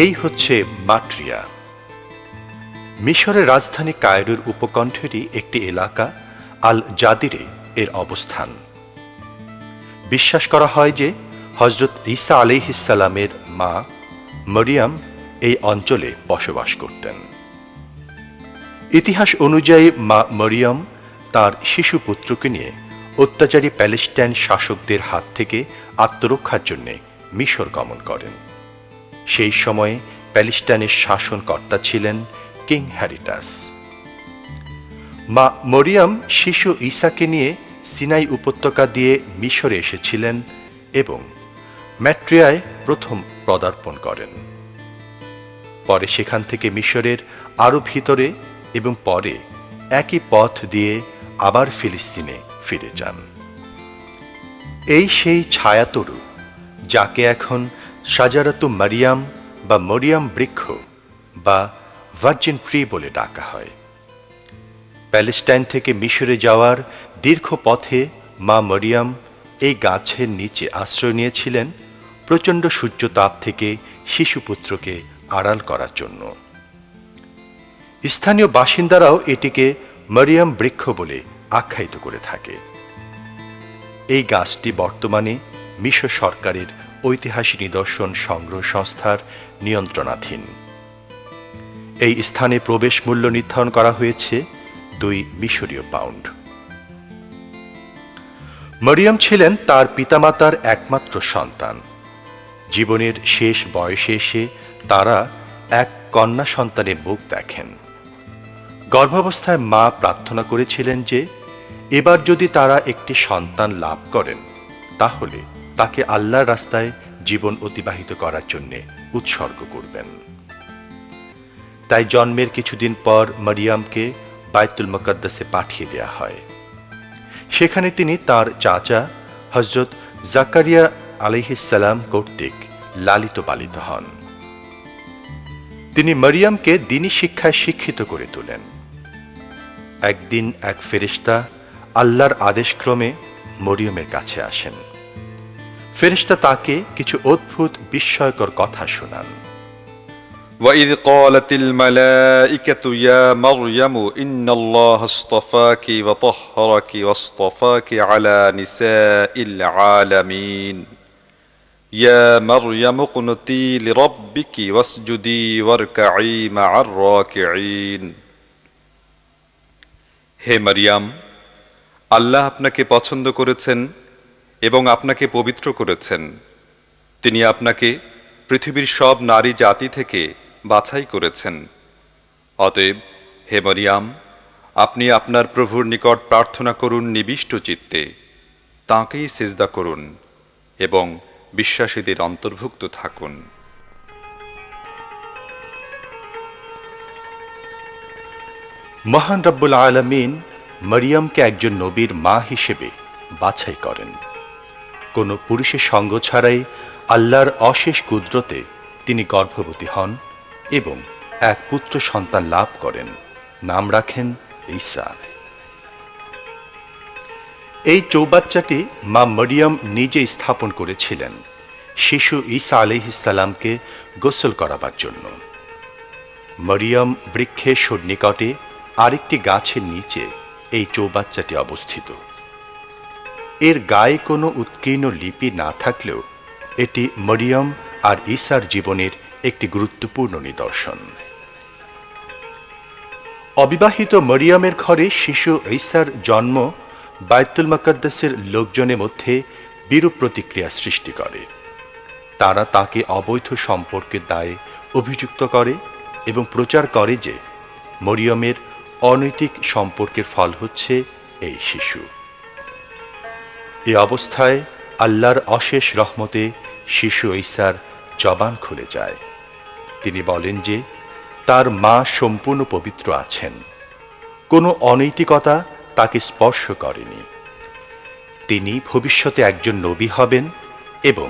এই হচ্ছে মাট্রিয়া, মিশরের রাজধানী কায়রোর উপকণ্ঠেরই একটি এলাকা আল জাদিরে এর অবস্থান। বিশ্বাস করা হয় যে হযরত ঈসা আলাইহিসসালামের মা মরিয়ম এই অঞ্চলে বসবাস করতেন। ইতিহাস অনুযায়ী মা মরিয়ম তার শিশু পুত্রকে নিয়ে অত্যাচারী প্যালেস্টাইন শাসকদের হাত থেকে আত্মরক্ষার জন্য মিশর গমন করেন। সেই সময়ে প্যালেস্টাইনের শাসনকর্তা ছিলেন কিং হ্যারিটাস। মা মরিয়ম শিশু ঈসাকে নিয়ে সিনাই উপত্যকা দিয়ে মিশরে এসেছিলেন এবং ম্যাট্রিয়ায় প্রথম পদার্পণ করেন। পরে সেখান থেকে মিশরের আরও ভিতরে এবং পরে একই পথ দিয়ে আবার ফিলিস্তিনে ফিরে যান। এই সেই ছায়াতরু যাকে এখন সাজারাতু মারিয়াম বা মরিয়াম বৃক্ষ বা ভার্জিন ট্রি বলে ডাকা হয়। প্যালেস্টাইন থেকে মিশরে যাওয়ার দীর্ঘ পথে মা মরিয়াম এই গাছের নিচে আশ্রয় নিয়েছিলেন প্রচণ্ড সূর্যতাপ থেকে শিশুপুত্রকে আড়াল করার জন্য। স্থানীয় বাসিন্দারাও এটিকে মরিয়াম বৃক্ষ বলে আখ্যায়িত করে থাকে। এই গাছটি বর্তমানে মিশর সরকারের ঐতিহাসিক নিদর্শন সংগ্রহ সংস্থার নিয়ন্ত্রণাধীন। এই স্থানে প্রবেশ মূল্য নির্ধারণ করা হয়েছে 2 মিশরীয় পাউন্ড। মরিয়ম ছিলেন তার পিতামাতার একমাত্র সন্তান। জীবনের শেষ বয়সে এসে তারা এক কন্যা সন্তানের মুখ দেখেন। গর্ভাবস্থায় মা প্রার্থনা করেছিলেন যে এবার যদি তারা একটি সন্তান লাভ করেন তাহলে তাকে আল্লাহর রাস্তায় জীবন অতিবাহিত করার জন্য উৎসর্গ করবেন। তাই জন্মের কিছুদিন পর মরিয়মকে বাইতুল মুকাদ্দাসে পাঠিয়ে দেয়া হয়। সেখানে তিনি তার চাচা হযরত জাকারিয়া আলাইহিসসালাম কর্তৃক লালিত পালিত হন। তিনি মরিয়মকে দ্বীনি শিক্ষায় শিক্ষিত করে তোলেন। একদিন এক ফেরেশতা আল্লাহর আদেশক্রমে মরিয়মের কাছে আসেন। ফেরেশতা তাকে কিছু অদ্ভুত বিস্ময়কর কথা শোনান। وَإِذْ قَالَتِ الْمَلَائِكَةُ يَا مَرْيَمُ إِنَّ اللَّهَ اصْطَفَاكِ وَطَهَّرَكِ وَاصْطَفَاكِ عَلَى نِسَاءِ الْعَالَمِينَ يَا مَرْيَمُ اقْنُتِي لِرَبِّكِ وَاسْجُدِي وَارْكَعِي مَعَ الرَّاكِعِينَ। হে মারিয়াম, আল্লাহ আপনাকে পছন্দ করেছেন এবং আপনাকে পবিত্র করেছেন। তিনি আপনাকে পৃথিবীর সব নারী জাতি থেকে বাছাই করেছেন। অতএব হে মারিয়াম, আপনি আপনার প্রভুর নিকট প্রার্থনা করুন নিবিষ্ট চিত্তে, তাঁকেই সিজদা করুন এবং বিশ্বাসীদের অন্তর্ভুক্ত থাকুন। মহান রব্বুল আলামিন মরিয়মকে একজন নবীর মা হিসেবে বাছাই করেন। কোনো পুরুষের সঙ্গ ছাড়াই আল্লাহর অশেষ কুদরতে তিনি গর্ভবতী হন এবং এক পুত্র সন্তান লাভ করেন। নাম রাখেন ঈসা। এই চৌবাচ্চাটি মা মরিয়ম নিজে স্থাপন করেছিলেন শিশু ঈসা আলাইহিসসালামকে গোসল করাবার জন্য। মরিয়ম বৃক্ষের সন্নিকটে আরেকটি গাছের নিচে এই চৌবাচ্চাটি অবস্থিত। এর গায়ে কোনো উৎকীর্ণ লিপি না থাকলেও এটি মরিয়ম আর ঈসার জীবনের একটি গুরুত্বপূর্ণ নিদর্শন। অবিবাহিত মরিয়মের ঘরে শিশু ঈসার জন্ম বাইতুল মুকাদ্দাসের লোকজনের মধ্যে বিরূপ প্রতিক্রিয়া সৃষ্টি করে। তারা তাকে অবৈধ সম্পর্কের দায়ে অভিযুক্ত করে এবং প্রচার করে যে মরিয়মের অনৈতিক সম্পর্কের ফল হচ্ছে এই শিশু। এই অবস্থায় আল্লাহর অশেষ রহমতে শিশু ঈসার জবান খুলে যায়। তিনি বলেন যে তার মা সম্পূর্ণ পবিত্র আছেন, কোনো অনৈতিকতা তাকে স্পর্শ করেনি। তিনি ভবিষ্যতে একজন নবী হবেন এবং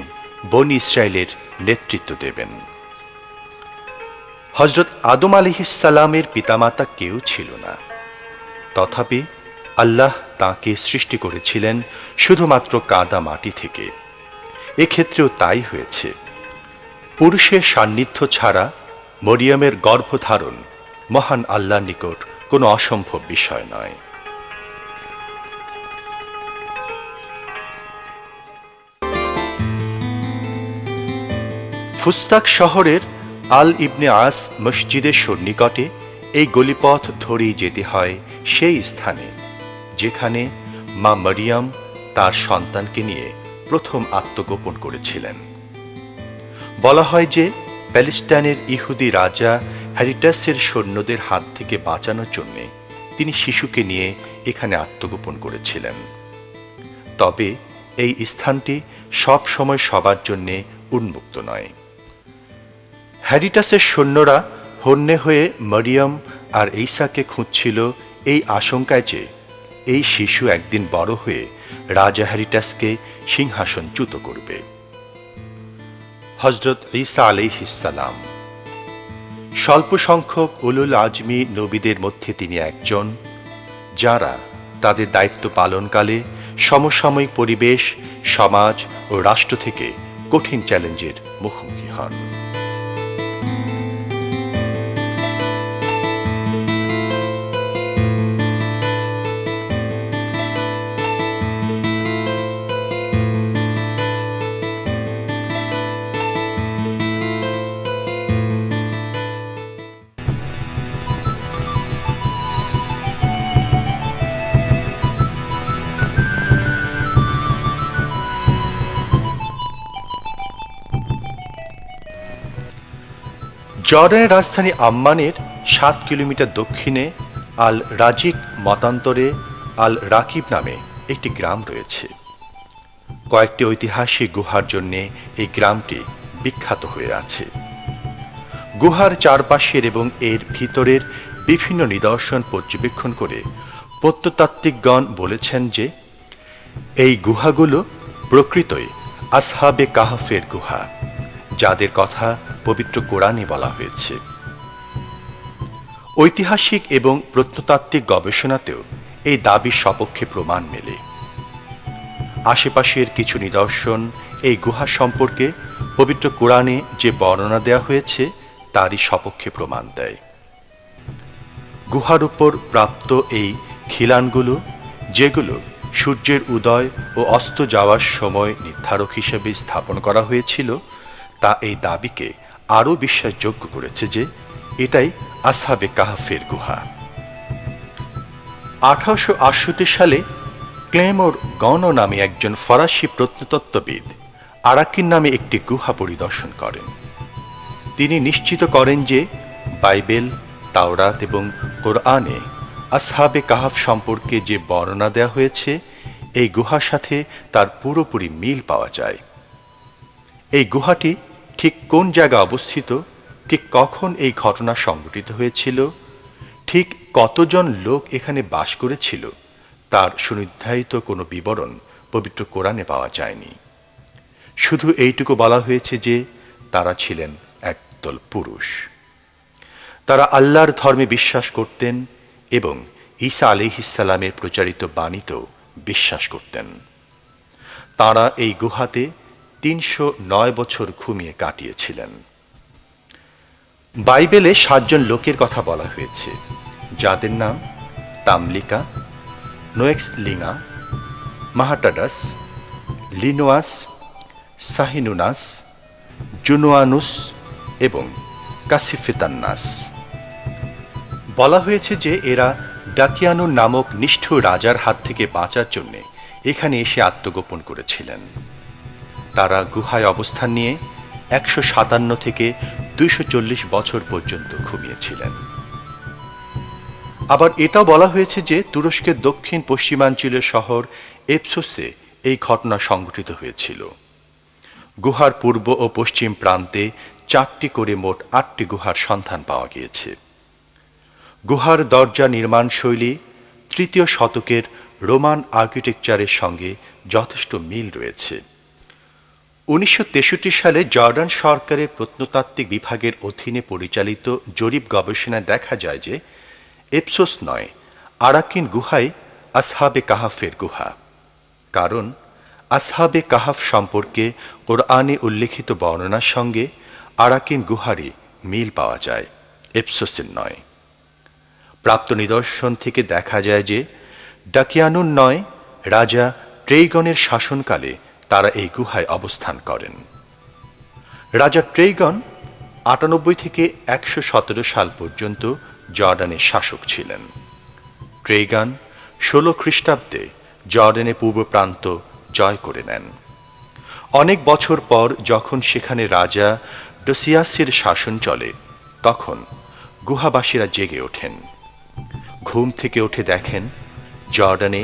বনী ইসরায়েলের নেতৃত্ব দেবেন। হযরত আদম আলাইহিসসালামের পিতামাতা কেউ ছিল না, তথাপি আল্লাহ তাঁকে সৃষ্টি করেছিলেন শুধুমাত্র কাদা মাটি থেকে। এক্ষেত্রেও তাই হয়েছে। পুরুষের সান্নিধ্য ছাড়া মরিয়মের গর্ভধারণ মহান আল্লাহর নিকট কোনো অসম্ভব বিষয় নয়। ফুস্তাক শহরের আল ইবনে আস মসজিদের সন্নিকটে এই গলিপথ ধরেই যেতে হয় সেই স্থানে যেখানে মা মরিয়ম তার সন্তানকে নিয়ে প্রথম আত্মগোপন করেছিলেন। বলা হয় যে প্যালেস্টাইনের ইহুদি রাজা হ্যারিটাসের সৈন্যদের হাত থেকে বাঁচানোর জন্য তিনি শিশুকে নিয়ে এখানে আত্মগোপন করেছিলেন। তবে এই স্থানটি সব সময় সবার জন্য উন্মুক্ত নয়। হ্যারিটাসের সৈন্যরা হন্যে হয়ে মরিয়ম আর ঈসাকে খুঁজছিল এই আশঙ্কায় যে এই শিশু একদিন বড় হয়ে রাজা হ্যারিটাসকে সিংহাসনচ্যুত করবে। হযরত ঈসা আলাইহিস সালাম স্বল্প সংখ্যক উলুল আজমি নবীদের মধ্যে তিনি একজন, যারা তাদের দায়িত্ব পালনকালে সমসাময়িক পরিবেশ, সমাজ ও রাষ্ট্র থেকে কঠিন চ্যালেঞ্জের মুখোমুখি হন। জর্ডানের রাজধানী আম্মানের 7 কিলোমিটার দক্ষিণে আল রাজিক মতান্তরে আল রাকিব নামে একটি গ্রাম রয়েছে। কয়েকটি ঐতিহাসিক গুহার জন্য এই গ্রামটি বিখ্যাত হয়ে আছে। গুহার চারপাশের এবং এর ভিতরের বিভিন্ন নিদর্শন পর্যবেক্ষণ করে প্রত্নতাত্ত্বিকগণ বলেছেন যে এই গুহাগুলো প্রকৃতই আসহাবে কাহফের গুহা, যাদের কথা পবিত্র কোরআনে বলা হয়েছে। ঐতিহাসিক এবং প্রত্নতাত্ত্বিক গবেষণাতেও এই দাবির সপক্ষে প্রমাণ মেলে। আশেপাশের কিছু নিদর্শন এই গুহা সম্পর্কে পবিত্র কোরআনে যে বর্ণনা দেওয়া হয়েছে তারই সপক্ষে প্রমাণ দেয়। গুহার উপর প্রাপ্ত এই খিলানগুলো, যেগুলো সূর্যের উদয় ও অস্ত যাওয়ার সময় নির্ধারক হিসেবে স্থাপন করা হয়েছিল, তা এই দাবিকে আরও বিশ্বাসযোগ্য করেছে যে এটাই আসহাবে কাহফের গুহা। 1868 সালে ক্লেমোর গন নামে একজন ফরাসি প্রত্নতত্ত্ববিদ আরাকিন নামে একটি গুহা পরিদর্শন করেন। তিনি নিশ্চিত করেন যে বাইবেল, তাওরাত এবং কোরআনে আসহাবে কাহফ সম্পর্কে যে বর্ণনা দেওয়া হয়েছে এই গুহার সাথে তার পুরোপুরি মিল পাওয়া যায়। এই গুহাটি ঠিক কোন জায়গায় অবস্থিত, ঠিক কখন এই ঘটনা সংঘটিত হয়েছিল, ঠিক কতজন লোক এখানে বাস করেছিল, তার সুনির্ধারিত কোনো বিবরণ পবিত্র কোরআনে পাওয়া যায়নি। শুধু এইটুকু বলা হয়েছে যে তারা ছিলেন একদল পুরুষ। তারা আল্লাহর ধর্মে বিশ্বাস করতেন এবং ঈসা আলাইহিস সালামের প্রচারিত বাণীতেও বিশ্বাস করতেন। তারা এই গুহাতে 309 বছর ঘুমিয়ে কাটিয়েছিলেন। বাইবেলে 7 জন লোকের কথা বলা হয়েছে, যাদের নাম তামলিকা, নোয়েক্সলিঙা, মাহাটাডাস, লিনোয়াস, সাহিনুনাস, জুনোয়ানুস এবং কাসিফেতান্নাস। বলা হয়েছে যে এরা ডাকিয়ানুর নামক নিষ্ঠুর রাজার হাত থেকে বাঁচার জন্য এখানে এসে আত্মগোপন করেছিলেন। তারা গুহায় অবস্থান নিয়ে 157 থেকে 240 বছর পর্যন্ত ঘুমিয়েছিলেন। আবার এটাও বলা হয়েছে যে তুরস্কের দক্ষিণ পশ্চিমাঞ্চলীয় শহর এফসোসে এই ঘটনা সংঘটিত হয়েছিল। গুহার পূর্ব ও পশ্চিম প্রান্তে 4টি করে মোট 8টি গুহার সন্ধান পাওয়া গিয়েছে। গুহার দরজা নির্মাণ শৈলী 3য় শতকের রোমান আর্কিটেকচারের সঙ্গে যথেষ্ট মিল রয়েছে। 1963 সালে জর্ডান সরকারের প্রত্নতাত্ত্বিক বিভাগের অধীনে পরিচালিত জরিপ গবেষণায় দেখা যায় যে এফসোস নয়, আরাকিন গুহাই আসহাবে কাহাফের গুহা। কারণ আসহাবে কাহাফ সম্পর্কে কোরআনে উল্লেখিত বর্ণনার সঙ্গে আরাকিন গুহারে মিল পাওয়া যায়, এপসোসের নয়। প্রাপ্ত নিদর্শন থেকে দেখা যায় যে ডাকিয়ানুন নয়, রাজা ট্রেইগনের শাসনকালে তারা এই গুহায় অবস্থান করেন। রাজা ট্রেইগন ৯৮ থেকে ১১৭ সাল পর্যন্ত জর্ডানের শাসক ছিলেন। ট্রেইগান ১৬ খ্রিস্টাব্দে জর্ডানের পূর্ব প্রান্ত জয় করে নেন। অনেক বছর পর যখন সেখানে রাজা ডোসিয়াসের শাসন চলে, তখন গুহাবাসীরা জেগে ওঠেন। ঘুম থেকে উঠে দেখেন জর্ডানে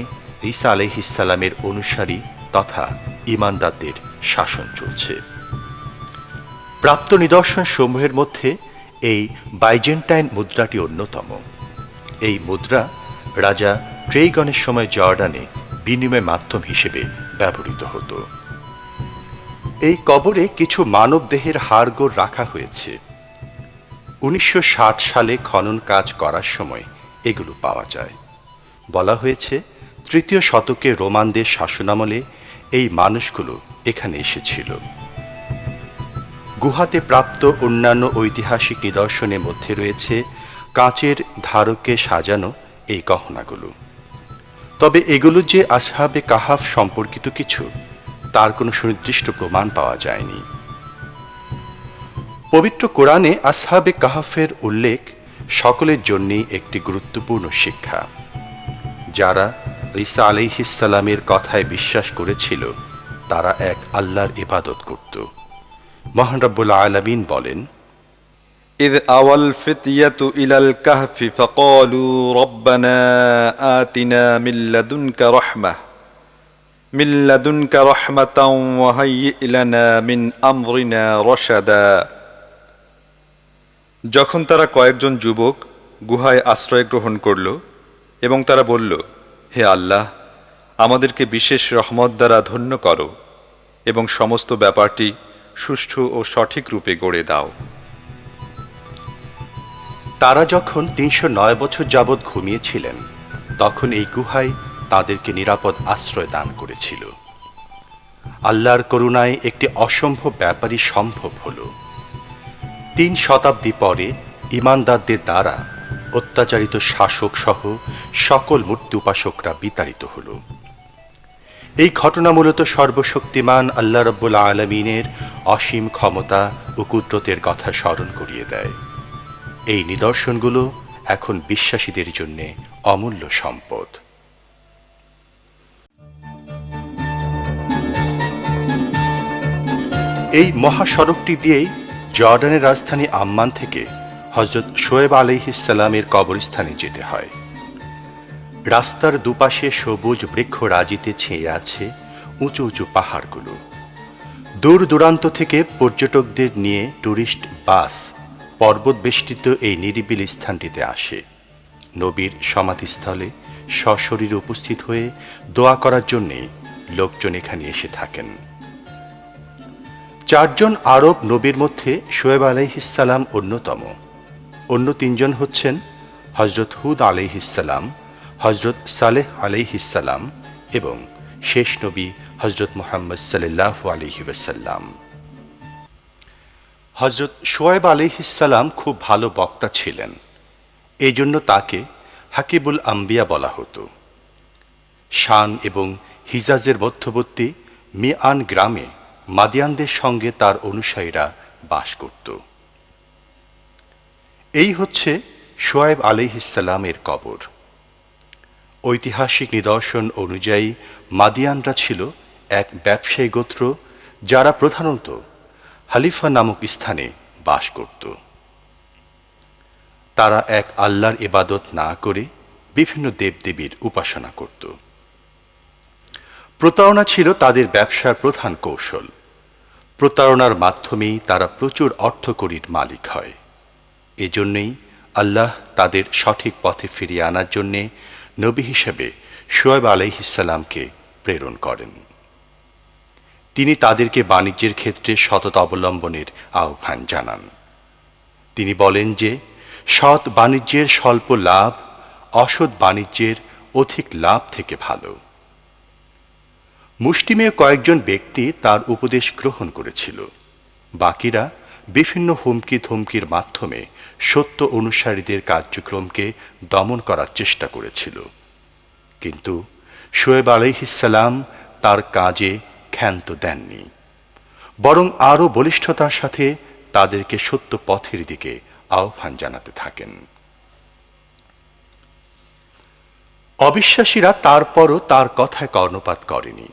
ঈসা আলাইহিসসালামের অনুসারী তথা ঈমানদারদের শাসন চলছে। প্রাপ্ত নিদর্শন সমূহের মধ্যে এই বাইজেন্টাইন মুদ্রাটি অন্যতম। এই মুদ্রা রাজা ট্রেইগনের সময় জর্ডানে বিনিময় মাধ্যম হিসেবে ব্যবহৃত হতো। এই কবরে কিছু মানব দেহের হাড়গোড় রাখা হয়েছে। ১৯৬০ সালে খনন কাজ করার সময় এগুলো পাওয়া যায়। বলা হয়েছে ৩য় শতকে রোমানদের শাসনামলে এই মানুষগুলো এখানে এসেছিল। গুহাতে প্রাপ্ত অন্যান্য ঐতিহাসিক নিদর্শনের মধ্যে রয়েছে কাঁচের ধারকে সাজানো এই গহনাগুলো। তবে এগুলো যে আসহাবে কাহাফ সম্পর্কিত কিছু, তার কোনো সুনির্দিষ্ট প্রমাণ পাওয়া যায়নি। পবিত্র কোরআনে আসহাবে কাহাফের উল্লেখ সকলের জন্যই একটি গুরুত্বপূর্ণ শিক্ষা। যারা ঈসা আলাইহিসসালামের কথায় বিশ্বাস করেছিল, তারা এক আল্লাহর ইবাদত করত। মহান রব্বুল আলামিন বলেন, إذ أوى الفتية إلى الكهف فقالوا ربنا آتنا من لدنك رحمة وهيئ لنا من أمرنا رشدا। যখন তারা কয়েকজন যুবক গুহায় আশ্রয় গ্রহণ করল এবং তারা বলল, হে আল্লাহ, আমাদেরকে বিশেষ রহমত দ্বারা ধন্য করো এবং সমস্ত ব্যাপারটি সুষ্ঠু ও সঠিক রূপে গড়ে দাও। তারা যখন ৩০৯ বছর যাবৎ ঘুমিয়েছিলেন, তখন এই গুহায় তাদেরকে নিরাপদ আশ্রয় দান করেছিল। আল্লাহর করুণায় একটি অসম্ভব ব্যাপারই সম্ভব হল। ৩ শতাব্দী পরে ঈমানদারদের দ্বারা অত্যাচারিত শাসক সহ সকল মূর্তি উপাসকরা বিতাড়িত হল। এই ঘটনা মূলত সর্বশক্তিমান আল্লাহ রাব্বুল আলামিনের অসীম ক্ষমতা ও কুদরতের কথা স্মরণ করিয়ে দেয়। এই নিদর্শনগুলো এখন বিশ্বাসীদের জন্য অমূল্য সম্পদ। এই মহাসড়কটি দিয়েই জর্ডানের রাজধানী আম্মান থেকে হযরত শোয়েব আলাইহিসসালামের কবরস্থানে যেতে হয়। রাস্তার দুপাশে সবুজ বৃক্ষরাজিতে ছেয়ে আছে উঁচু উঁচু পাহাড়গুলো। দূর দূরান্ত থেকে পর্যটকদের নিয়ে টুরিস্ট বাস পর্বত বেষ্টিত এই নিরিবিলি স্থানটিতে আসে। নবীর সমাধিস্থলে সশরীরে উপস্থিত হয়ে দোয়া করার জন্যে লোকজন এখানে এসে থাকেন। ৪ জন আরব নবীর মধ্যে শোয়েব আলাইহিসসালাম অন্যতম। অন্য ৩ জন হচ্ছেন হযরত হুদ আলাইহিসসালাম, হযরত সালেহ আলাইহিসসালাম এবং শেষ নবী হযরত মুহাম্মদ সাল্লাল্লাহু আলাইহি ওয়াসাল্লাম। হযরত শোয়েব আলাইহিসসালাম খুব ভালো বক্তা ছিলেন। এই জন্য তাকে হাকিবুল আম্বিয়া বলা হতো। শান এবং হিজাজের মধ্যবর্তী মিআন গ্রামে মাদিয়ানদের সঙ্গে তার অনুসারীরা বাস করত। এই হচ্ছে শোয়েব আলাইহিসসালামের কবর। ঐতিহাসিক নিদর্শন অনুযায়ী মাদিয়ানরা ছিল এক ব্যবসায়ী গোত্র, যারা প্রধানত হালিফা নামক স্থানে বাস করত। তারা এক আল্লাহর ইবাদত না করে বিভিন্ন দেবদেবীর উপাসনা করত। প্রতারণা ছিল তাদের ব্যবসার প্রধান কৌশল। প্রতারণার মাধ্যমেই তারা প্রচুর অর্থকড়ির মালিক হয়। এজন্যই আল্লাহ তাদের সঠিক পথে ফিরিয়ে আনার জন্যে নবী হিসেবে শোয়েব আলাইহিসসালামকে প্রেরণ করেন। তিনি তাদেরকে বাণিজ্যের ক্ষেত্রে সততা অবলম্বনের আহ্বান জানান। তিনি বলেন যে সৎ বাণিজ্যের স্বল্প লাভ অসৎ বাণিজ্যের অধিক লাভ থেকে ভালো। মুষ্টিমেয় কয়েকজন ব্যক্তি তার উপদেশ গ্রহণ করেছিল, বাকিরা বিভিন্ন হুমকি ধমকির মাধ্যমে সত্য অনুসারীদের কার্যক্রমকে দমন করার চেষ্টা করেছিল, কিন্তু শোয়েব আলাইহিসসালাম তার কাজে ক্ষান্ত দেননি, বরং আরও বলিষ্ঠতার সাথে তাদেরকে সত্য পথের দিকে আহ্বান জানাতে থাকেন। অবিশ্বাসীরা তারপরও তার কথায় কর্ণপাত করেনি।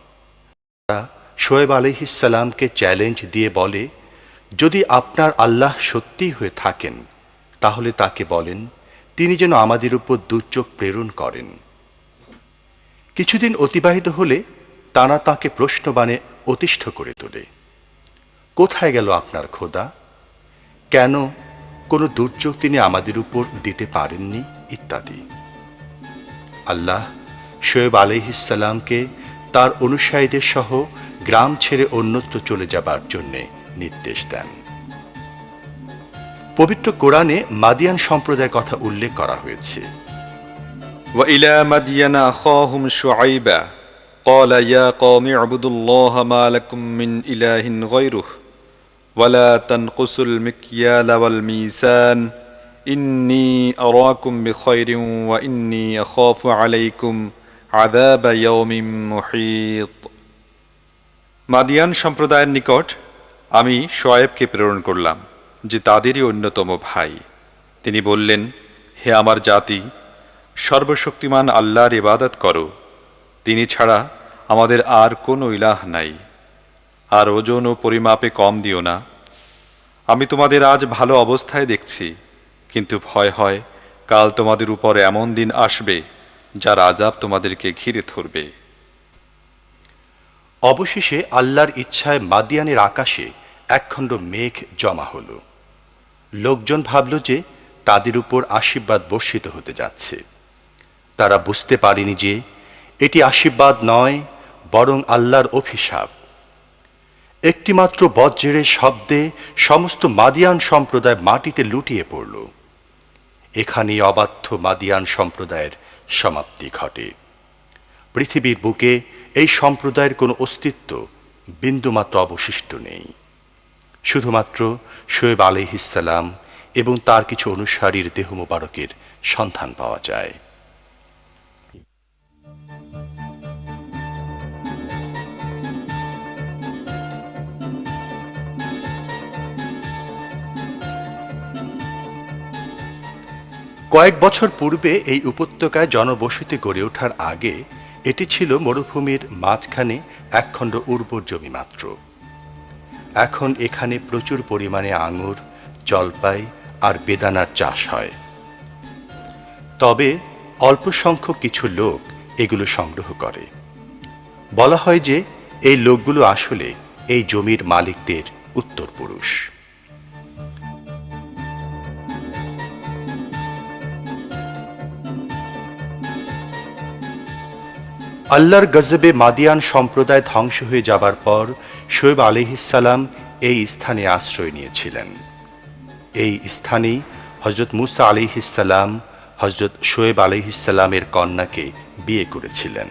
তারা শোয়েব আলাইহিসসালামকে চ্যালেঞ্জ দিয়ে বলে, যদি আপনার আল্লাহ সত্যিই হয়ে থাকেন তাহলে তাকে বলেন তিনি যেন আমাদের উপর দুর্যোগ প্রেরণ করেন। কিছুদিন অতিবাহিত হলে তারা তাকে প্রশ্নবাণে অতিষ্ঠ করে তোলে, কোথায় গেল আপনার খোদা, কেন কোনো দুর্যোগ তিনি আমাদের উপর দিতে পারেননি ইত্যাদি। আল্লাহ শোয়েব আলাইহিসসালামকে তার অনুসারীদের সহ গ্রাম ছেড়ে অন্যত্র চলে যাবার জন্য নির্দেশ দেন। পবিত্র কোরআনে মাদিয়ান সম্প্রদায়ের কথা উল্লেখ করা হয়েছে। وإلى مدين أخاهم شعيبا قال يا قوم اعبدوا الله ما لكم من إله غيره ولا تنقصوا المكيال والميزان إني أراكم بخير وإني أخاف عليكم عذاب يوم محيط। মাদিয়ান সম্প্রদায়ের নিকট আমি শোয়েবকে প্রেরণ করলাম, যে তাদেরই অন্যতম ভাই। তিনি বললেন, হে আমার জাতি, সর্বশক্তিমান আল্লাহর ইবাদত করো, তিনি ছাড়া আমাদের আর কোনো ইলাহ নাই। আর ওজন ও পরিমাপে কম দিও না। আমি তোমাদের আজ ভালো অবস্থায় দেখছি, কিন্তু ভয় হয় কাল তোমাদের উপর এমন দিন আসবে যার আযাব তোমাদেরকে ঘিরে ধরবে। অবশেষে আল্লাহর ইচ্ছায় মাদিয়ানের আকাশে একখণ্ড মেঘ জমা হল। লোকজন ভাবল যে তাদের উপর আশীর্বাদ বর্ষিত হতে যাচ্ছে। তারা বুঝতে পারেনি যে এটি আশীর্বাদ নয়, বরং আল্লাহর অভিশাপ। একটিমাত্র বজ্রের শব্দে সমস্ত মাদিয়ান সম্প্রদায় মাটিতে লুটিয়ে পড়ল। এখানেই অবাধ্য মাদিয়ান সম্প্রদায়ের সমাপ্তি ঘটে। পৃথিবীর বুকে এই সম্প্রদায়ের কোনো অস্তিত্ব বিন্দুমাত্র অবশিষ্ট নেই। শুধুমাত্র শোয়েব আলাইহিসসালাম এবং তার কিছু অনুসারীর দেহ মোবারকের সন্ধান পাওয়া যায়। কয়েক বছর পূর্বে এই উপত্যকায় জনবসতি গড়ে ওঠার আগে এটি ছিল মরুভূমির মাঝখানে একখণ্ড উর্বর জমি মাত্র। এখন এখানে প্রচুর পরিমাণে আঙুর, জলপাই আর বেদানার চাষ হয়। তবে অল্প সংখ্যক কিছু লোক এগুলো সংগ্রহ করে। বলা হয় যে এই লোকগুলো আসলে এই জমির মালিকদের উত্তরপুরুষ। আল্লাহর গজবে মাদিয়ান সম্প্রদায় ধ্বংস হয়ে যাবার পর শোয়েব আলাইহিসসালাম এই স্থানে আশ্রয় নিয়েছিলেন। এই স্থানেই হযরত মুসা আলাইহিসসালাম হযরত শোয়েব আলাইহিসসালামের কন্যাকে বিয়ে করেছিলেন।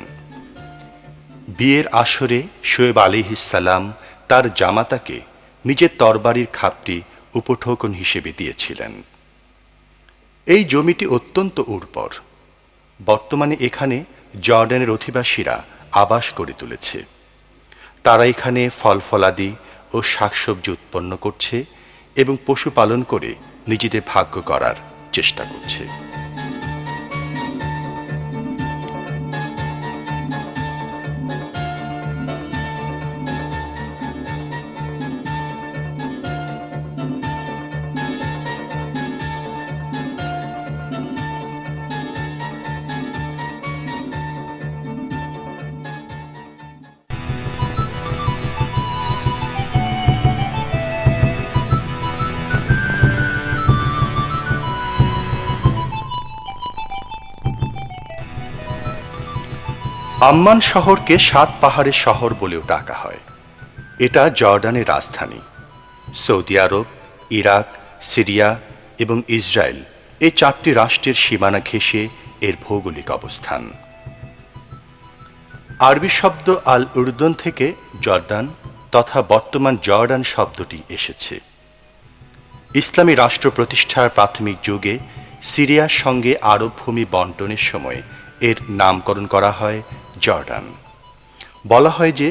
বিয়ের আসরে শোয়েব আলাইহিসসালাম তার জামাতাকে নিজের তরবারির খাপটি উপঢৌকন হিসেবে দিয়েছিলেন। এই জমিটি অত্যন্ত উর্বর। বর্তমানে এখানে জর্ডানের অধিবাসীরা আবাস গড়ে তুলেছে। তারা এখানে ফল ফলাদি ও শাকসবজি উৎপন্ন করছে এবং পশুপালন করে নিজেদের ভাগ্য গড়ার চেষ্টা করছে। আম্মান শহরকে 7 পাহাড়ের শহর বলেও ডাকা হয়। এটা জর্ডানের রাজধানী। সৌদি আরব, ইরাক, সিরিয়া এবং ইসরায়েল এই 4টি রাষ্ট্রের সীমানা ঘেঁষে এর ভৌগোলিক অবস্থান। আরবি শব্দ আল উর্দুন থেকে জর্দান তথা বর্তমান জর্ডান শব্দটি এসেছে। ইসলামী রাষ্ট্র প্রতিষ্ঠার প্রাথমিক যুগে সিরিয়ার সঙ্গে আরব ভূমি বন্টনের সময় এর নামকরণ করা হয় জর্ডান। বলা হয় যে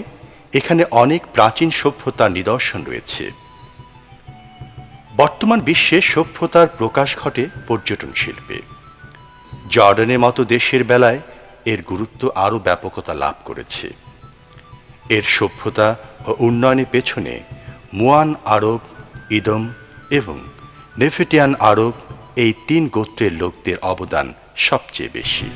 এখানে অনেক প্রাচীন সভ্যতার নিদর্শন রয়েছে। বর্তমান বিশ্বে সভ্যতার প্রকাশ ঘটে পর্যটন শিল্পে। জর্ডানের মতো দেশের বেলায় এর গুরুত্ব আরও ব্যাপকতা লাভ করেছে। এর সভ্যতা ও উন্নয়নের পেছনে মুয়ান আরব, ইদম এবং নেফেটিয়ান আরব এই 3 গোত্রের লোকদের অবদান সবচেয়ে বেশি।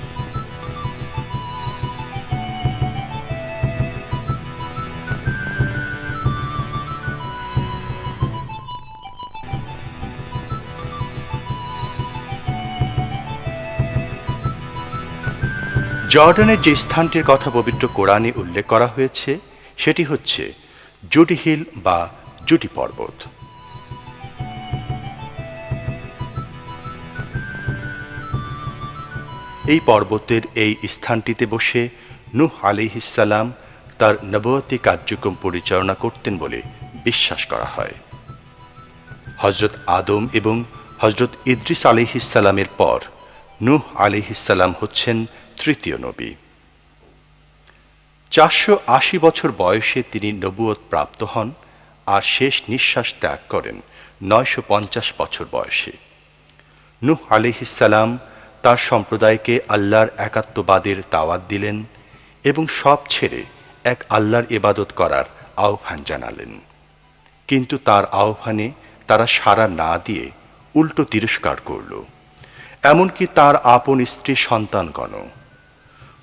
জর্ডানের যে স্থানটির কথা পবিত্র কোরআনে উল্লেখ করা হয়েছে সেটি হচ্ছে জুডি হিল বা জুডি পর্বত। এই পর্বতের এই স্থানটিতে বসে নূহ আলাইহিসসালাম তার নবুয়তি কার্যক্রম পরিচালনা করতেন বলে বিশ্বাস করা হয়। হযরত আদম এবং হযরত ইদ্রিস আলাইহিসসালামের পর নূহ আলাইহিসসালাম হচ্ছেন তৃতীয় নবী। 480 বছর বয়সে তিনি নবুয়ত প্রাপ্ত হন আর শেষ নিঃশ্বাস ত্যাগ করেন 950 বছর বয়সে। নূহ আলাইহিসসালাম তার সম্প্রদায়কে আল্লাহর একাত্মবাদের দাওয়াত দিলেন এবং সব ছেড়ে এক আল্লাহর ইবাদত করার আহ্বান জানালেন। কিন্তু তার আহ্বানে তারা সাড়া না দিয়ে উল্টো তিরস্কার করল। এমনকি তার আপন স্ত্রী সন্তানগণ।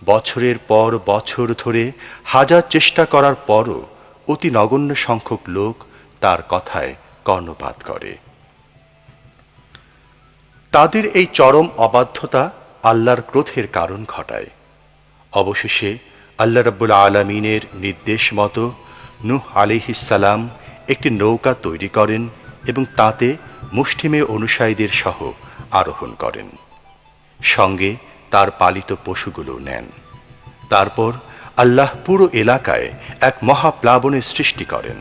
বছরের পর বছর ধরে হাজার চেষ্টা করার পরও অতি নগণ্য সংখ্যক লোক তার কথায় কর্ণপাত করে। তাদের এই চরম অবাধ্যতা আল্লাহর ক্রোধের কারণ ঘটায়। অবশেষে আল্লাহ রাব্বুল আলামিনের নির্দেশ মতো নূহ আলাইহিসসালাম একটি নৌকা তৈরি করেন এবং তাতে মুষ্টিমেয় অনুসারীদের সহ আরোহণ করেন। সঙ্গে তার পালিত পশুগুলো নেন। তারপর আল্লাহ পুরো এলাকায় এক মহাপ্লাবনের সৃষ্টি করেন।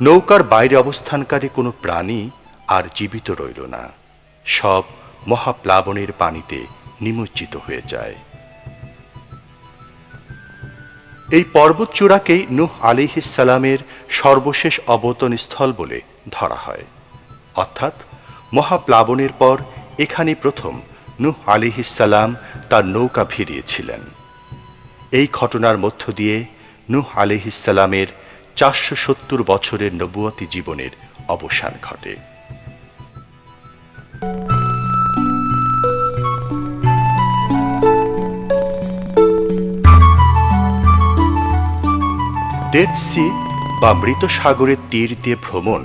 নৌকার বাইরে অবস্থানকারী কোনো প্রাণী আর জীবিত রইল না। সব মহাপ্লাবনের পানিতে নিমজ্জিত হয়ে যায়। এই পর্বত চূড়াকেই নূহ আলাইহিসসালামের সর্বশেষ অবতরণ স্থল বলে ধরা হয়। অর্থাৎ মহাপ্লাবনের পর এখানে প্রথম নূহ আলাইহিসসালাম তার নৌকা ভিড়িয়েছিলেন। এই ঘটনার মধ্য দিয়ে নূহ আলাইহিসসালামের 470 বছরের নবুয়তি জীবনের অবসান ঘটে। ডেড সি বা মৃত সাগরের তীর দিয়ে ভ্রমণ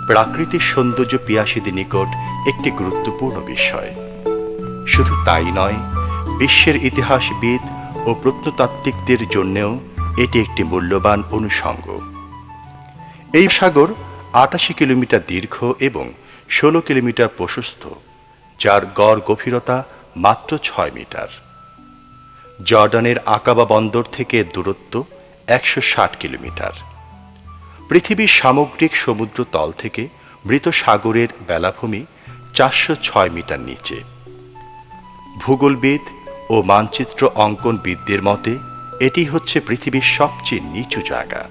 প্রাকৃতিক সৌন্দর্য পিয়াসীদের নিকট একটি গুরুত্বপূর্ণ বিষয়। শুধু তাই নয়, বিশ্বের ইতিহাসবিদ ও প্রত্নতাত্ত্বিকদের জন্যেও এটি একটি মূল্যবান অনুষঙ্গ। এই সাগর 88 কিলোমিটার দীর্ঘ এবং 16 কিলোমিটার প্রশস্ত, যার গড় গভীরতা মাত্র 6 মিটার। জর্ডানের আকাবা বন্দর থেকে দূরত্ব 160 কিলোমিটার। পৃথিবীর সামগ্রিক সমুদ্র তল থেকে মৃত সাগরের বেলাভূমি 406 মিটার নিচে। ভূগোলবিদ ও মানচিত্র অঙ্কনবিদদের মতে এটি হচ্ছে পৃথিবীর সবচেয়ে নিচু জায়গা।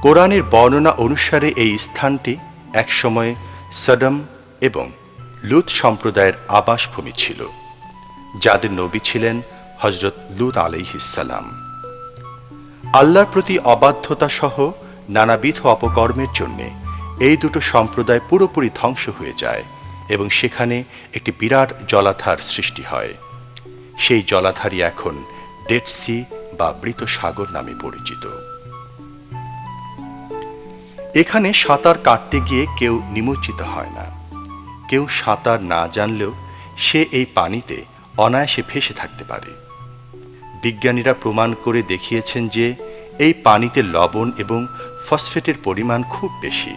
কোরআনের বর্ণনা অনুসারে এই স্থানটি একসময় সদম এবং লুত সম্প্রদায়ের আবাসভূমি ছিল, যাদের নবী ছিলেন হযরত লুত আলাইহিসসালাম। আল্লাহর প্রতি অবাধ্যতা সহ নানাবিধ অপকর্মের জন্য এই দুটো সম্প্রদায় পুরোপুরি ধ্বংস হয়ে যায় এবং সেখানে একটি বিরাট জলাধার সৃষ্টি হয়। সেই জলাধারই এখন ডেড সি বা মৃত সাগর নামে পরিচিত। এখানে সাঁতার কাটতে গিয়ে কেউ নিমজ্জিত হয় না। কেউ সাঁতার না জানলেও সে এই পানিতে অনায়াসে ভেসে থাকতে পারে। বিজ্ঞানীরা প্রমাণ করে দেখিয়েছেন যে এই পানিতে লবণ এবং ফসফেটের পরিমাণ খুব বেশি।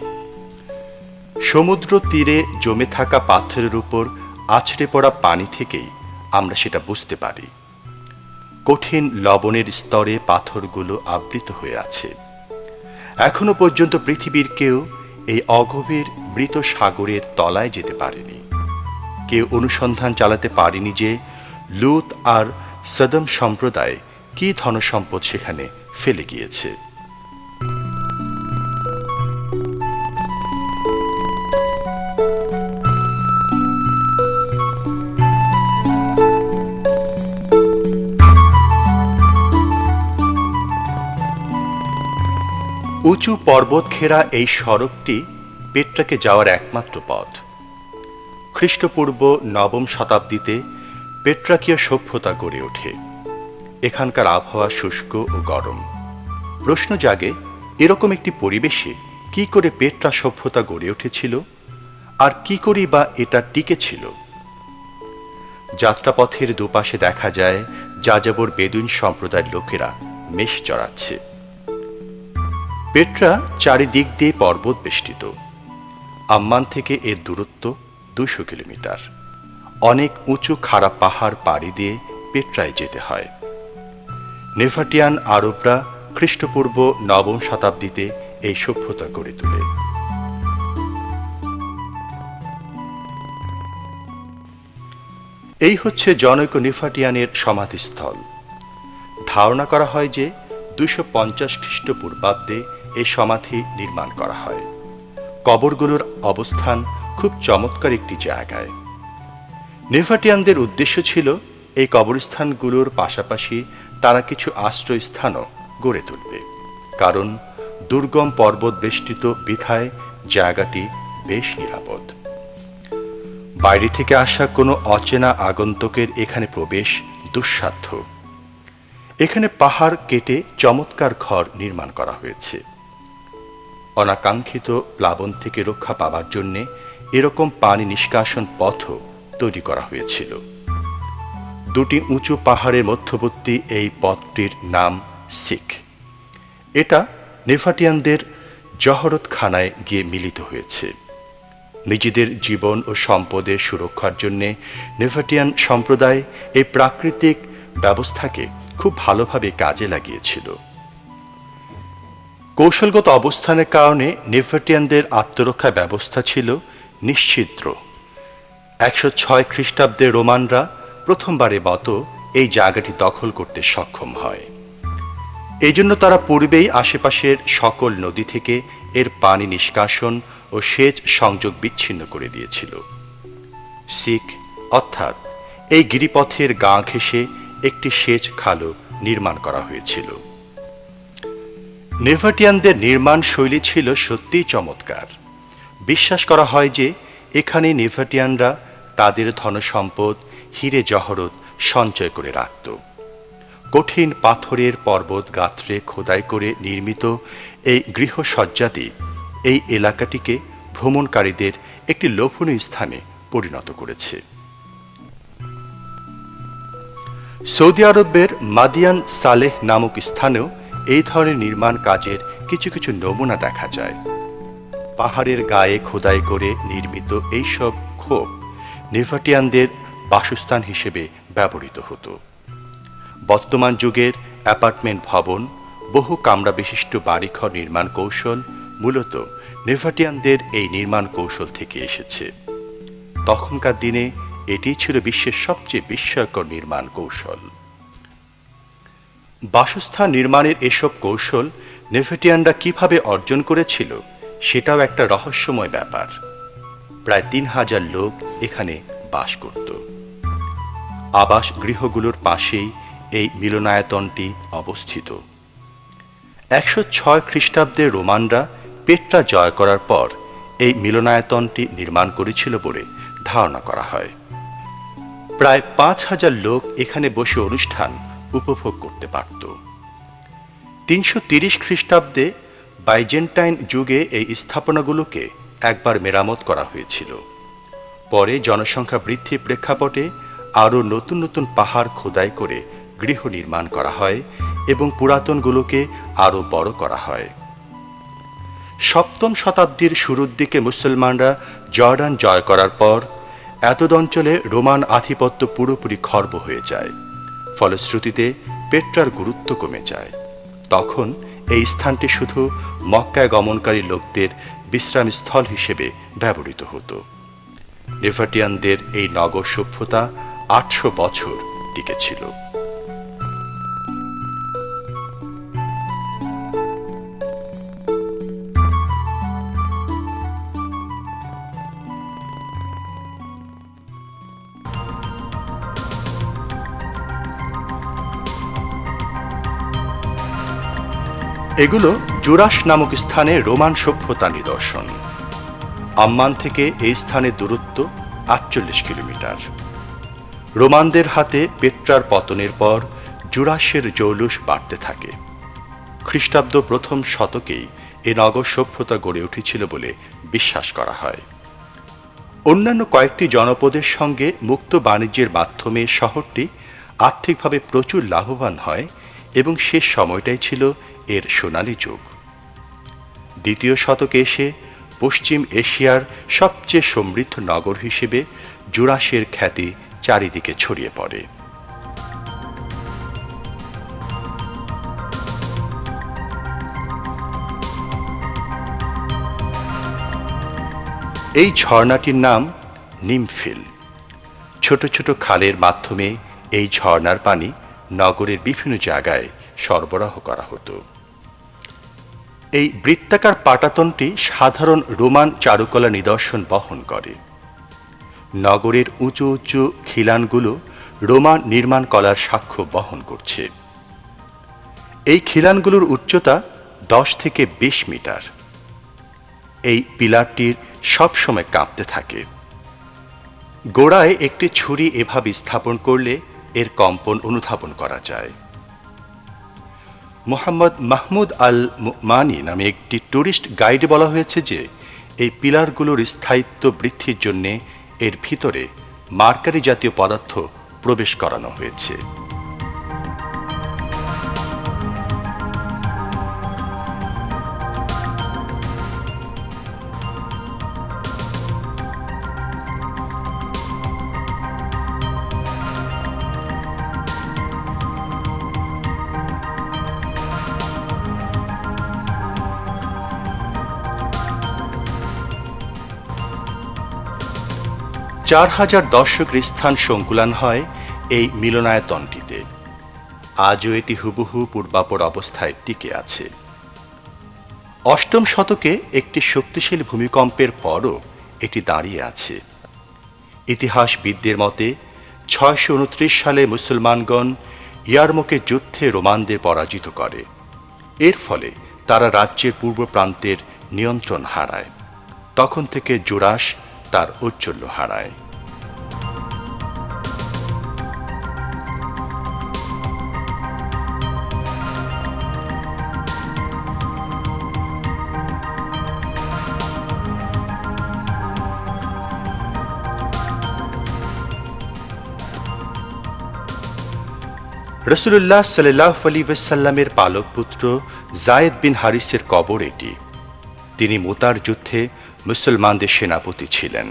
সমুদ্র তীরে জমে থাকা পাথরের উপর আছড়ে পড়া পানি থেকেই আমরা সেটা বুঝতে পারি। কঠিন লবণের স্তরে পাথরগুলো আবৃত হয়ে আছে। এখনো পর্যন্ত পৃথিবীর কেউ এই অগভীর মৃত সাগরের তলায় যেতে পারেনি। কেউ অনুসন্ধান চালাতে পারেনি যে লুত আর সদম সম্প্রদায় কি ধনসম্পদ সেখানে ফেলে গিয়েছে। উঁচু পর্বত ঘেরা এই সড়কটি পেট্রাকে যাওয়ার একমাত্র পথ। খ্রিস্টপূর্ব 9ম শতাব্দীতে পেট্রাকীয় সভ্যতা গড়ে ওঠে। এখানকার আবহাওয়া শুষ্ক ও গরম। প্রশ্ন জাগে, এরকম একটি পরিবেশে কি করে পেট্রা সভ্যতা গড়ে উঠেছিল, আর কি করেই বা এটা টিকেছিল? যাত্রাপথের দুপাশে দেখা যায় যাযাবর বেদুইন সম্প্রদায়ের লোকেরা মেষ চড়াচ্ছে। পেট্রা চারিদিক দিয়ে পর্বত বেষ্টিত। আম্মান থেকে এর দূরত্ব 200 কিলোমিটার। অনেক উঁচু খাড়া পাহাড় পাড়ি দিয়ে পেট্রায় যেতে হয়। নেফাটিয়ান আরবরা খ্রিস্টপূর্ব 9ম শতাব্দীতে এই সভ্যতা গড়ে তোলে। এই হচ্ছে জনৈক নেফাটিয়ানের সমাধিস্থল। ধারণা করা হয় যে 250 খ্রিস্টপূর্বাব্দে এই সমাধি নির্মাণ করা হয়। কবরগুলোর অবস্থান খুব চমৎকার একটি জায়গায়। নেফাটিয়ানদের উদ্দেশ্য ছিল এই কবরস্থানগুলোর পাশাপাশি তারা কিছু আশ্রয়স্থানও গড়ে তুলবে, কারণ দুর্গম পর্বত বেষ্টিত বিধায় জায়গাটি বেশ নিরাপদ। বাইরে থেকে আসা কোনো অচেনা আগন্তুকের এখানে প্রবেশ দুঃসাধ্য। এখানে পাহাড় কেটে চমৎকার ঘর নির্মাণ করা হয়েছে। অনাকাঙ্ক্ষিত প্লাবন থেকে রক্ষা পাবার জন্যে এরকম পানি নিষ্কাশন পথও তৈরি করা হয়েছিল। 2টি উঁচু পাহাড়ের মধ্যবর্তী এই পথটির নাম সিক। এটা নেফাটিয়ানদের জহরতখানায় গিয়ে মিলিত হয়েছে। নিজেদের জীবন ও সম্পদের সুরক্ষার জন্যে নেফাটিয়ান সম্প্রদায় এই প্রাকৃতিক ব্যবস্থাকে খুব ভালোভাবে কাজে লাগিয়েছিল। কৌশলগত অবস্থানের কারণে নেফাটিয়ানদের আত্মরক্ষা ব্যবস্থা ছিল নিশ্ছিদ্র। 106 খ্রিস্টাব্দে রোমানরা প্রথমবারের মতো এই জায়গাটি দখল করতে সক্ষম হয়। এই জন্য তারা পূর্বেই আশেপাশের সকল নদী থেকে এর পানি নিষ্কাশন ও সেচ সংযোগ বিচ্ছিন্ন করে দিয়েছিল। সিক অর্থাৎ এই গিরিপথের গা ঘেঁষে একটি সেচ খালও নির্মাণ করা হয়েছিল। নেফাটিয়ানদের নির্মাণ শৈলী ছিল সত্যিই চমৎকার। বিশ্বাস করা হয় যে এখানে নেফাটিয়ানরা তাদের ধনসম্পদ হিরে জহরত সঞ্চয় করে রাখত। কঠিন পাথরের পর্বত গাত্রে খোদাই করে নির্মিত এই গৃহসজ্জাদি এই এলাকাটিকে ভ্রমণকারীদের একটি লোভনীয় স্থানে পরিণত করেছে। সৌদি আরবের মাদিয়ান সালেহ নামক স্থানেও এই ধরনের নির্মাণ কাজের কিছু কিছু নমুনা দেখা যায়। পাহাড়ের গায়ে খোদাই করে নির্মিত এইসব খোপ নেফাটিয়ানদের বাসস্থান হিসেবে ব্যবহৃত হতো। বর্তমান যুগের অ্যাপার্টমেন্ট ভবন, বহু কামরা বিশিষ্ট বাড়িঘর নির্মাণ কৌশল মূলত নেফাটিয়ানদের এই নির্মাণ কৌশল থেকে এসেছে। তখনকার দিনে এটি ছিল বিশ্বের সবচেয়ে বিস্ময়কর নির্মাণ কৌশল। বাসস্থান নির্মাণের এসব কৌশল নেফাটিয়ানরা কিভাবে অর্জন করেছিল সেটাও একটা রহস্যময় ব্যাপার। প্রায় 3000 লোক এখানে বাস করত। আবাস গৃহগুলোর পাশেই এই মিলনায়তনটি অবস্থিত। 106 খ্রিস্টাব্দে রোমানরা পেট্রা জয় করার পর এই মিলনায়তনটি নির্মাণ করেছিল বলে ধারণা করা হয়। প্রায় 5000 লোক এখানে বসে অনুষ্ঠান উপভোগ করতে পারত। 330 খ্রিস্টাব্দে বাইজেন্টাইন যুগে এই স্থাপনাগুলোকে একবার মেরামত করা হয়েছিল। পরে জনসংখ্যা বৃদ্ধির প্রেক্ষাপটে আরও নতুন নতুন পাহাড় খোদাই করে গৃহ নির্মাণ করা হয় এবং পুরাতনগুলোকে আরও বড় করা হয়। 7ম শতাব্দীর শুরুর দিকে মুসলমানরা জর্ডান জয় করার পর এতদ অঞ্চলে রোমান আধিপত্য পুরোপুরি খর্ব হয়ে যায়। ফলশ্রুতিতে পেট্রার গুরুত্ব কমে যায়। তখন এই স্থানটি শুধু মক্কায় গমনকারী লোকদের বিশ্রামস্থল হিসেবে ব্যবহৃত হতো। নেভাটিয়ানদের এই নগর সভ্যতা 800 বছর টিকেছিল। এগুলো জুরাস নামক স্থানে রোমান সভ্যতা নিদর্শন। আম্মান থেকে এই স্থানের দূরত্ব 48 কিলোমিটার। রোমানদের হাতে পেট্রার পতনের পর জুরাসের জৌলুস বাড়তে থাকে। খ্রিস্টাব্দ প্রথম শতকেই এ নগর সভ্যতা গড়ে উঠেছিল বলে বিশ্বাস করা হয়। অন্যান্য কয়েকটি জনপদের সঙ্গে মুক্ত বাণিজ্যের মাধ্যমে শহরটি আর্থিকভাবে প্রচুর লাভবান হয় এবং শেষ সময়টাই ছিল এর সোনালী যুগ। দ্বিতীয় শতকে এসে পশ্চিম এশিয়ার সবচেয়ে সমৃদ্ধ নগর হিসেবে জুরাসের খ্যাতি চারিদিকে ছড়িয়ে পড়ে। এই ঝর্ণাটির নাম নিমফিল। ছোট ছোট খালের মাধ্যমে এই ঝর্ণার পানি নগরের বিভিন্ন জায়গায় সরবরাহ করা হতো। এই বৃত্তাকার পাটাতনটি সাধারণ রোমান চারুকলা নিদর্শন বহন করে। নগরের উঁচু উঁচু খিলানগুলো রোমান নির্মাণ কলার সাক্ষ্য বহন করছে। এই খিলানগুলোর উচ্চতা 10 থেকে 20 মিটার। এই পিলারটির সবসময় কাঁপতে থাকে। গোড়ায় একটি ছুরি এভাবে স্থাপন করলে এর কম্পন অনুধাবন করা যায়। মোহাম্মদ মাহমুদ আল মুমানি নামে একটি ট্যুরিস্ট গাইডে বলা হয়েছে যে এই পিলারগুলোর স্থায়িত্ব বৃদ্ধির জন্য এর ভিতরে মার্কারি জাতীয় পদার্থ প্রবেশ করানো হয়েছে। চার হাজার দর্শকের স্থান সংকুলান হয় এই মিলনায়তনটিতে। আজও এটি হুবহু পূর্বাপর অবস্থায় টিকে আছে। অষ্টম শতকে একটি শক্তিশালী ভূমিকম্পের পরও এটি দাঁড়িয়ে আছে। ইতিহাসবিদদের মতে 629 সালে মুসলমানগণ ইয়ারমুকের যুদ্ধে রোমানদের পরাজিত করে। এর ফলে তারা রাজ্যের পূর্ব প্রান্তের নিয়ন্ত্রণ হারায়। তখন থেকে জুরাস তার ঔজ্জ্বল্য হারায়। রাসূলুল্লাহ সাল্লাল্লাহু আলাইহি ওয়াসাল্লামের পালক পুত্র যায়েদ বিন হারিসের কবর এটি। তিনি মুতার যুদ্ধে মুসলমানদের সেনাপতি ছিলেন।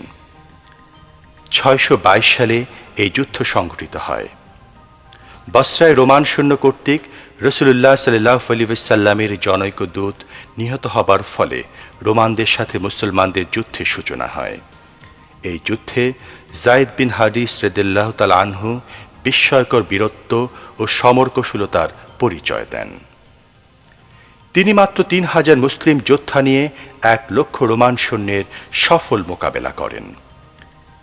622 সালে এই যুদ্ধ সংঘটিত হয়। বসরায় রোমান সৈন্য কর্তৃক রাসূলুল্লাহ সাল্লাল্লাহু আলাইহি ওয়াসাল্লামের জনৈক দূত নিহত হবার ফলে রোমানদের সাথে মুসলমানদের যুদ্ধের সূচনা হয়। এই যুদ্ধে যায়েদ বিন হারিস রাদিয়াল্লাহু তাআলা আনহু বিস্ময়কর বীরত্ব ও সমরকুশলতার পরিচয় দেন। তিনি মাত্র 3000 মুসলিম যোদ্ধা নিয়ে 1 লক্ষ রোমান সৈন্যের সফল মোকাবেলা করেন।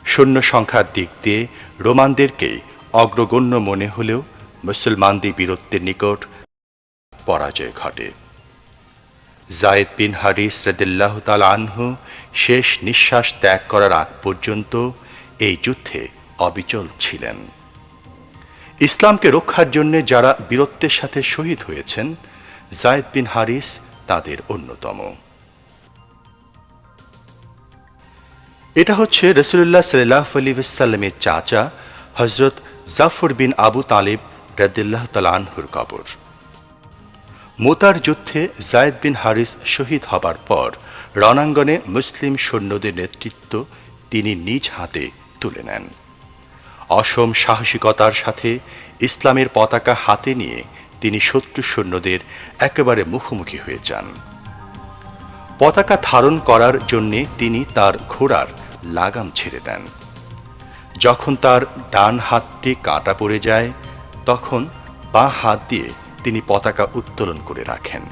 সৈন্য সংখ্যার দিক দিয়ে রোমানদেরকে অগ্রগণ্য মনে হলেও মুসলমানদের বীরত্বের নিকট পরাজয় ঘটে। যায়েদ বিন হারিস রাদিয়াল্লাহু তাআলা আনহু শেষ নিঃশ্বাস ত্যাগ করার আগ পর্যন্ত এই যুদ্ধে অবিচল ছিলেন। ইসলামকে রক্ষার জন্য যারা বীরত্বের সাথে শহীদ হয়েছেন, যায়েদ বিন হারিস তাদের অন্যতম। এটা হচ্ছে রাসূলুল্লাহ সাল্লাল্লাহু আলাইহি ওয়াসাল্লামের চাচা হযরত জাফর বিন আবু তালিব রাদিয়াল্লাহু তাআলা আনহুর কবর। মুতার যুদ্ধে যায়েদ বিন হারিস শহীদ হবার পর রণাঙ্গনে মুসলিম সৈন্যদের নেতৃত্ব তিনি নিজ হাতে তুলে নেন। অসম সাহসিকতার সাথে ইসলামের পতাকা হাতে নিয়ে তিনি শত্রু সৈন্যদের একেবারে মুখোমুখি হয়ে যান। পতাকা ধারণ করার জন্যে তিনি তার ঘোড়ার লাগাম ছেড়ে দেন। যখন তার ডান হাতটি কাটা পড়ে যায় তখন বাঁ হাত দিয়ে তিনি পতাকা উত্তোলন করে রাখেন।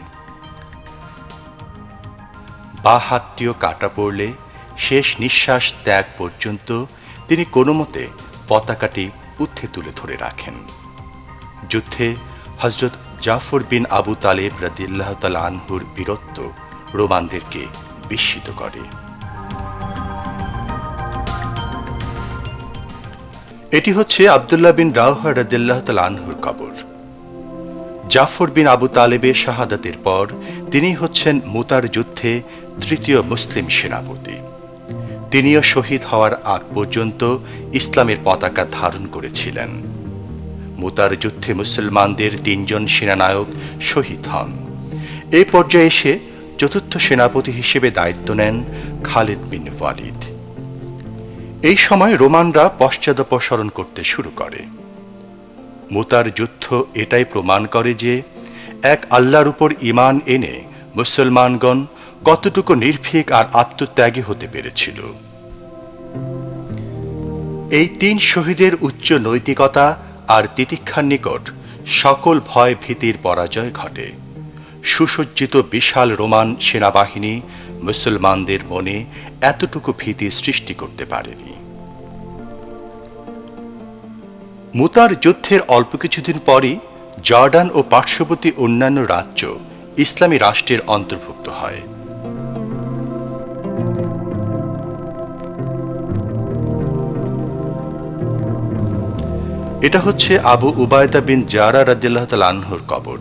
বাঁ হাতটিও কাটা পড়লে শেষ নিঃশ্বাস ত্যাগ পর্যন্ত তিনি কোনো মতে পতাকাটি ঊর্ধ্বে তুলে ধরে রাখেন। যুদ্ধে হযরত জাফর বিন আবু তালেব রাদিয়াল্লাহু তাআলা আনহুর বীরত্ব রোমানদেরকে বিস্মিত করে। এটি হচ্ছে আব্দুল্লাহ বিন রাওহা রাদিয়াল্লাহু তাআলা আনহুর কবর। জাফর বিন আবু তালেবের শাহাদাতের পর তিনি হচ্ছেন মুতার যুদ্ধে তৃতীয় মুসলিম সেনাপতি। তিনিও শহীদ হওয়ার আগ পর্যন্ত ইসলামের পতাকা ধারণ করেছিলেন। মুতার যুদ্ধে মুসলমানদের ৩ জন সেনানায়ক শহীদ হন। এই পর্যায়ে এসে চতুর্থ সেনাপতি হিসেবে দায়িত্ব নেন খালিদ বিন ওয়ালিদ। এই সময় রোমানরা পশ্চাদপসরণ করতে শুরু করে। মুতার যুদ্ধ এটাই প্রমাণ করে যে এক আল্লাহর উপর ঈমান এনে মুসলমানগণ কতটুকু নির্ভীক আর আত্মত্যাগী হতে পেরেছিল। এই ৩ শহীদের উচ্চ নৈতিকতা আর তিতিক্ষার নিকট সকল ভয় ভীতির পরাজয় ঘটে। সুসজ্জিত বিশাল রোমান সেনাবাহিনী মুসলমানদের মনে এতটুকু ভীতি সৃষ্টি করতে পারেনি। মুতার যুদ্ধের অল্প কিছুদিন পরই জর্ডান ও পার্শ্ববর্তী অন্যান্য রাজ্য ইসলামী রাষ্ট্রের অন্তর্ভুক্ত হয়। এটা হচ্ছে আবু উবায়দা বিন জারা রাদিয়াল্লাহু তাআলা আনহুর কবর।